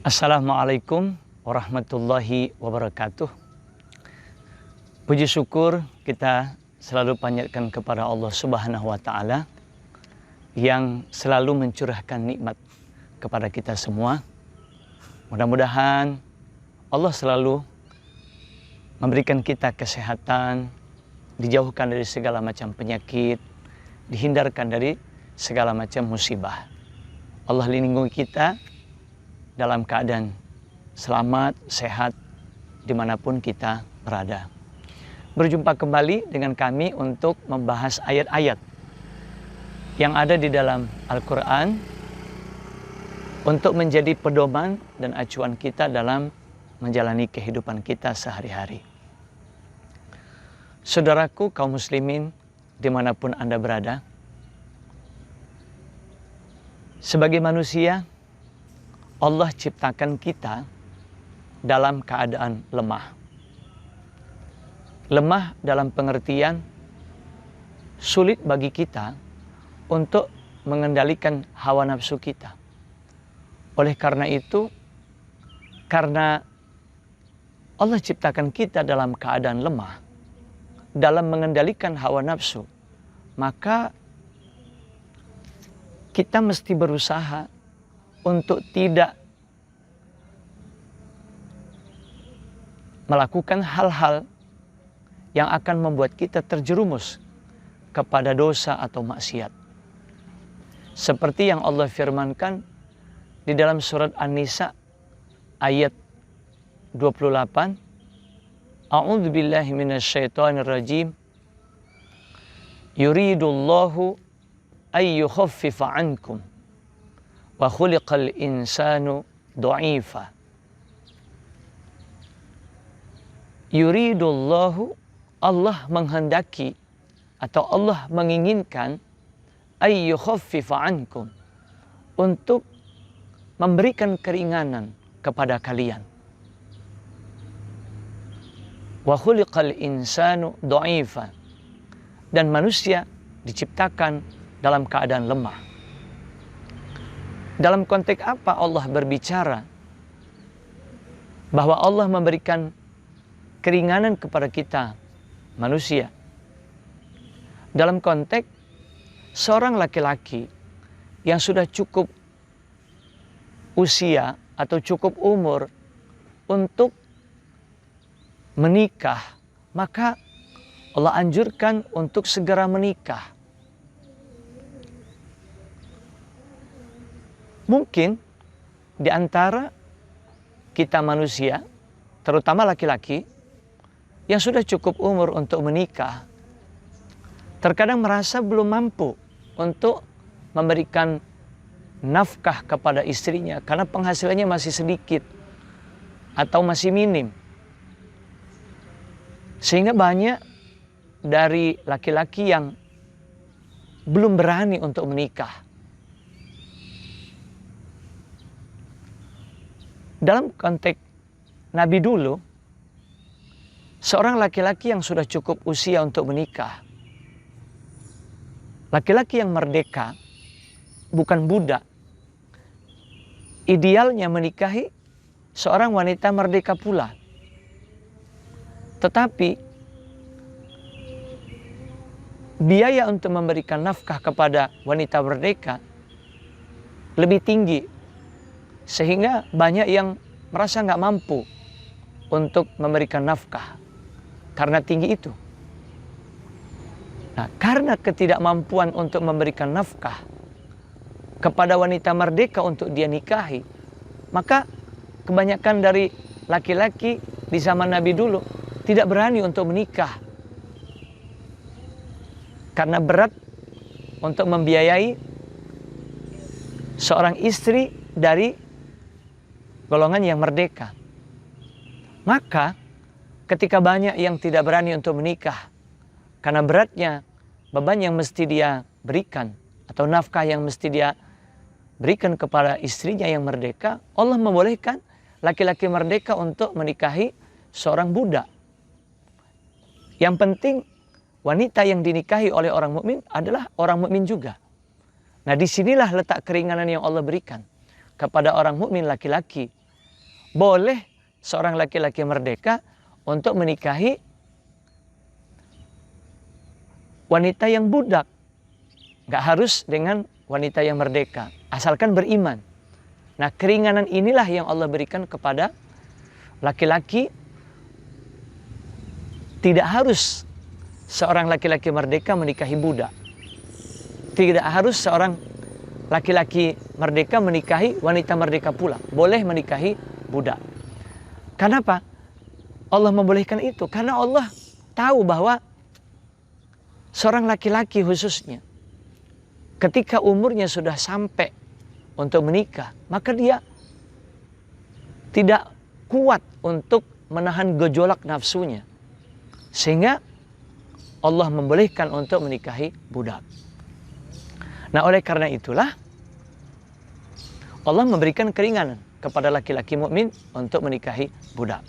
Assalamualaikum warahmatullahi wabarakatuh. Puji syukur kita selalu panjatkan kepada Allah Subhanahu wa Ta'ala yang selalu mencurahkan nikmat kepada kita semua. Mudah-mudahan Allah selalu memberikan kita kesehatan, dijauhkan dari segala macam penyakit, dihindarkan dari segala macam musibah. Allah lindungi kita dalam keadaan selamat, sehat, dimanapun kita berada. Berjumpa kembali dengan kami untuk membahas ayat-ayat yang ada di dalam Al-Quran untuk menjadi pedoman dan acuan kita dalam menjalani kehidupan kita sehari-hari. Saudaraku kaum muslimin dimanapun Anda berada, sebagai manusia, Allah ciptakan kita dalam keadaan lemah. Lemah dalam pengertian sulit bagi kita untuk mengendalikan hawa nafsu kita. Oleh karena itu, karena Allah ciptakan kita dalam keadaan lemah, dalam mengendalikan hawa nafsu, maka kita mesti berusaha untuk tidak melakukan hal-hal yang akan membuat kita terjerumus kepada dosa atau maksiat. Seperti yang Allah firmankan di dalam surat An-Nisa ayat 28. A'udzu billahi minasyaitonir rajim. Yuridullahu ay yukhaffifa 'ankum wa khuliqal insanu dha'ifa. Yuridullahu, Allah menghendaki atau Allah menginginkan ay yukhaffifa 'ankum, untuk memberikan keringanan kepada kalian. Wa khuliqal insanu dha'ifa, dan manusia diciptakan dalam keadaan lemah. Dalam konteks apa Allah berbicara bahwa Allah memberikan keringanan kepada kita manusia? Dalam konteks seorang laki-laki yang sudah cukup usia atau cukup umur untuk menikah, maka Allah anjurkan untuk segera menikah. Mungkin di antara kita manusia, terutama laki-laki, yang sudah cukup umur untuk menikah, terkadang merasa belum mampu untuk memberikan nafkah kepada istrinya karena penghasilannya masih sedikit atau masih minim. Sehingga banyak dari laki-laki yang belum berani untuk menikah. Dalam konteks Nabi dulu, seorang laki-laki yang sudah cukup usia untuk menikah, laki-laki yang merdeka, bukan budak, idealnya menikahi seorang wanita merdeka pula. Tetapi biaya untuk memberikan nafkah kepada wanita merdeka lebih tinggi, sehingga banyak yang merasa nggak mampu untuk memberikan nafkah karena tinggi itu. Nah, karena ketidakmampuan untuk memberikan nafkah kepada wanita merdeka untuk dia nikahi, maka kebanyakan dari laki-laki di zaman Nabi dulu tidak berani untuk menikah karena berat untuk membiayai seorang istri dari golongan yang merdeka. Maka ketika banyak yang tidak berani untuk menikah karena beratnya beban yang mesti dia berikan atau nafkah yang mesti dia berikan kepada istrinya yang merdeka, Allah membolehkan laki-laki merdeka untuk menikahi seorang budak. Yang penting wanita yang dinikahi oleh orang mukmin adalah orang mukmin juga. Nah, disinilah letak keringanan yang Allah berikan kepada orang mukmin laki-laki boleh seorang laki-laki merdeka untuk menikahi wanita yang budak. Nggak harus dengan wanita yang merdeka, asalkan beriman. Nah, keringanan inilah yang Allah berikan kepada laki-laki. Tidak harus seorang laki-laki merdeka menikahi budak. Tidak harus seorang laki-laki merdeka menikahi wanita merdeka pula. Boleh menikahi budak. Kenapa Allah membolehkan itu? Karena Allah tahu bahwa seorang laki-laki khususnya, ketika umurnya sudah sampai untuk menikah, maka dia tidak kuat untuk menahan gejolak nafsunya. Sehingga Allah membolehkan untuk menikahi budak. Nah, oleh karena itulah Allah memberikan keringanan kepada laki-laki mukmin untuk menikahi budak.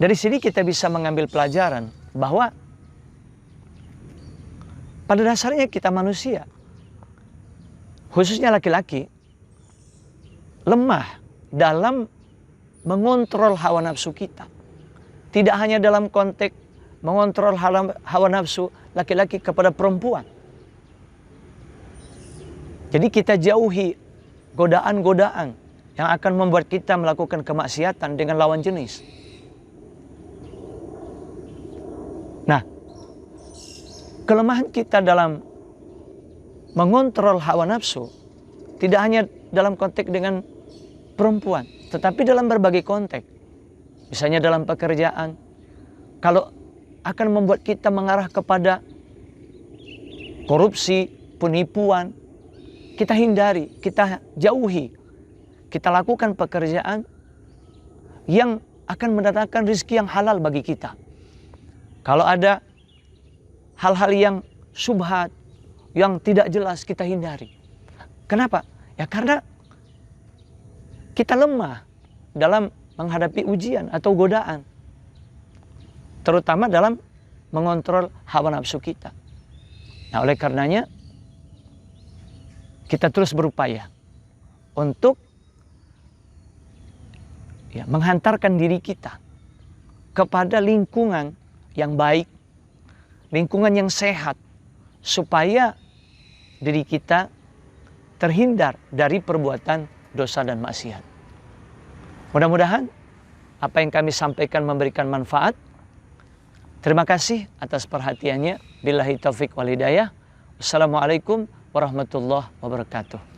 Dari sini kita bisa mengambil pelajaran bahwa pada dasarnya kita manusia, khususnya laki-laki, lemah dalam mengontrol hawa nafsu kita. Tidak hanya dalam konteks mengontrol hawa nafsu laki-laki kepada perempuan. Jadi kita jauhi godaan-godaan yang akan membuat kita melakukan kemaksiatan dengan lawan jenis. Nah, kelemahan kita dalam mengontrol hawa nafsu tidak hanya dalam konteks dengan perempuan, tetapi dalam berbagai konteks. Misalnya dalam pekerjaan, kalau akan membuat kita mengarah kepada korupsi, penipuan, kita hindari, kita jauhi. Kita lakukan pekerjaan yang akan mendatangkan rezeki yang halal bagi kita. Kalau ada hal-hal yang syubhat, yang tidak jelas, kita hindari. Kenapa? Ya karena kita lemah dalam menghadapi ujian atau godaan. Terutama dalam mengontrol hawa nafsu kita. Nah, oleh karenanya kita terus berupaya untuk menghantarkan diri kita kepada lingkungan yang baik, lingkungan yang sehat, supaya diri kita terhindar dari perbuatan dosa dan maksiat. Mudah-mudahan apa yang kami sampaikan memberikan manfaat. Terima kasih atas perhatiannya. Billahi taufik wal hidayah. Wassalamualaikum warahmatullahi wabarakatuh.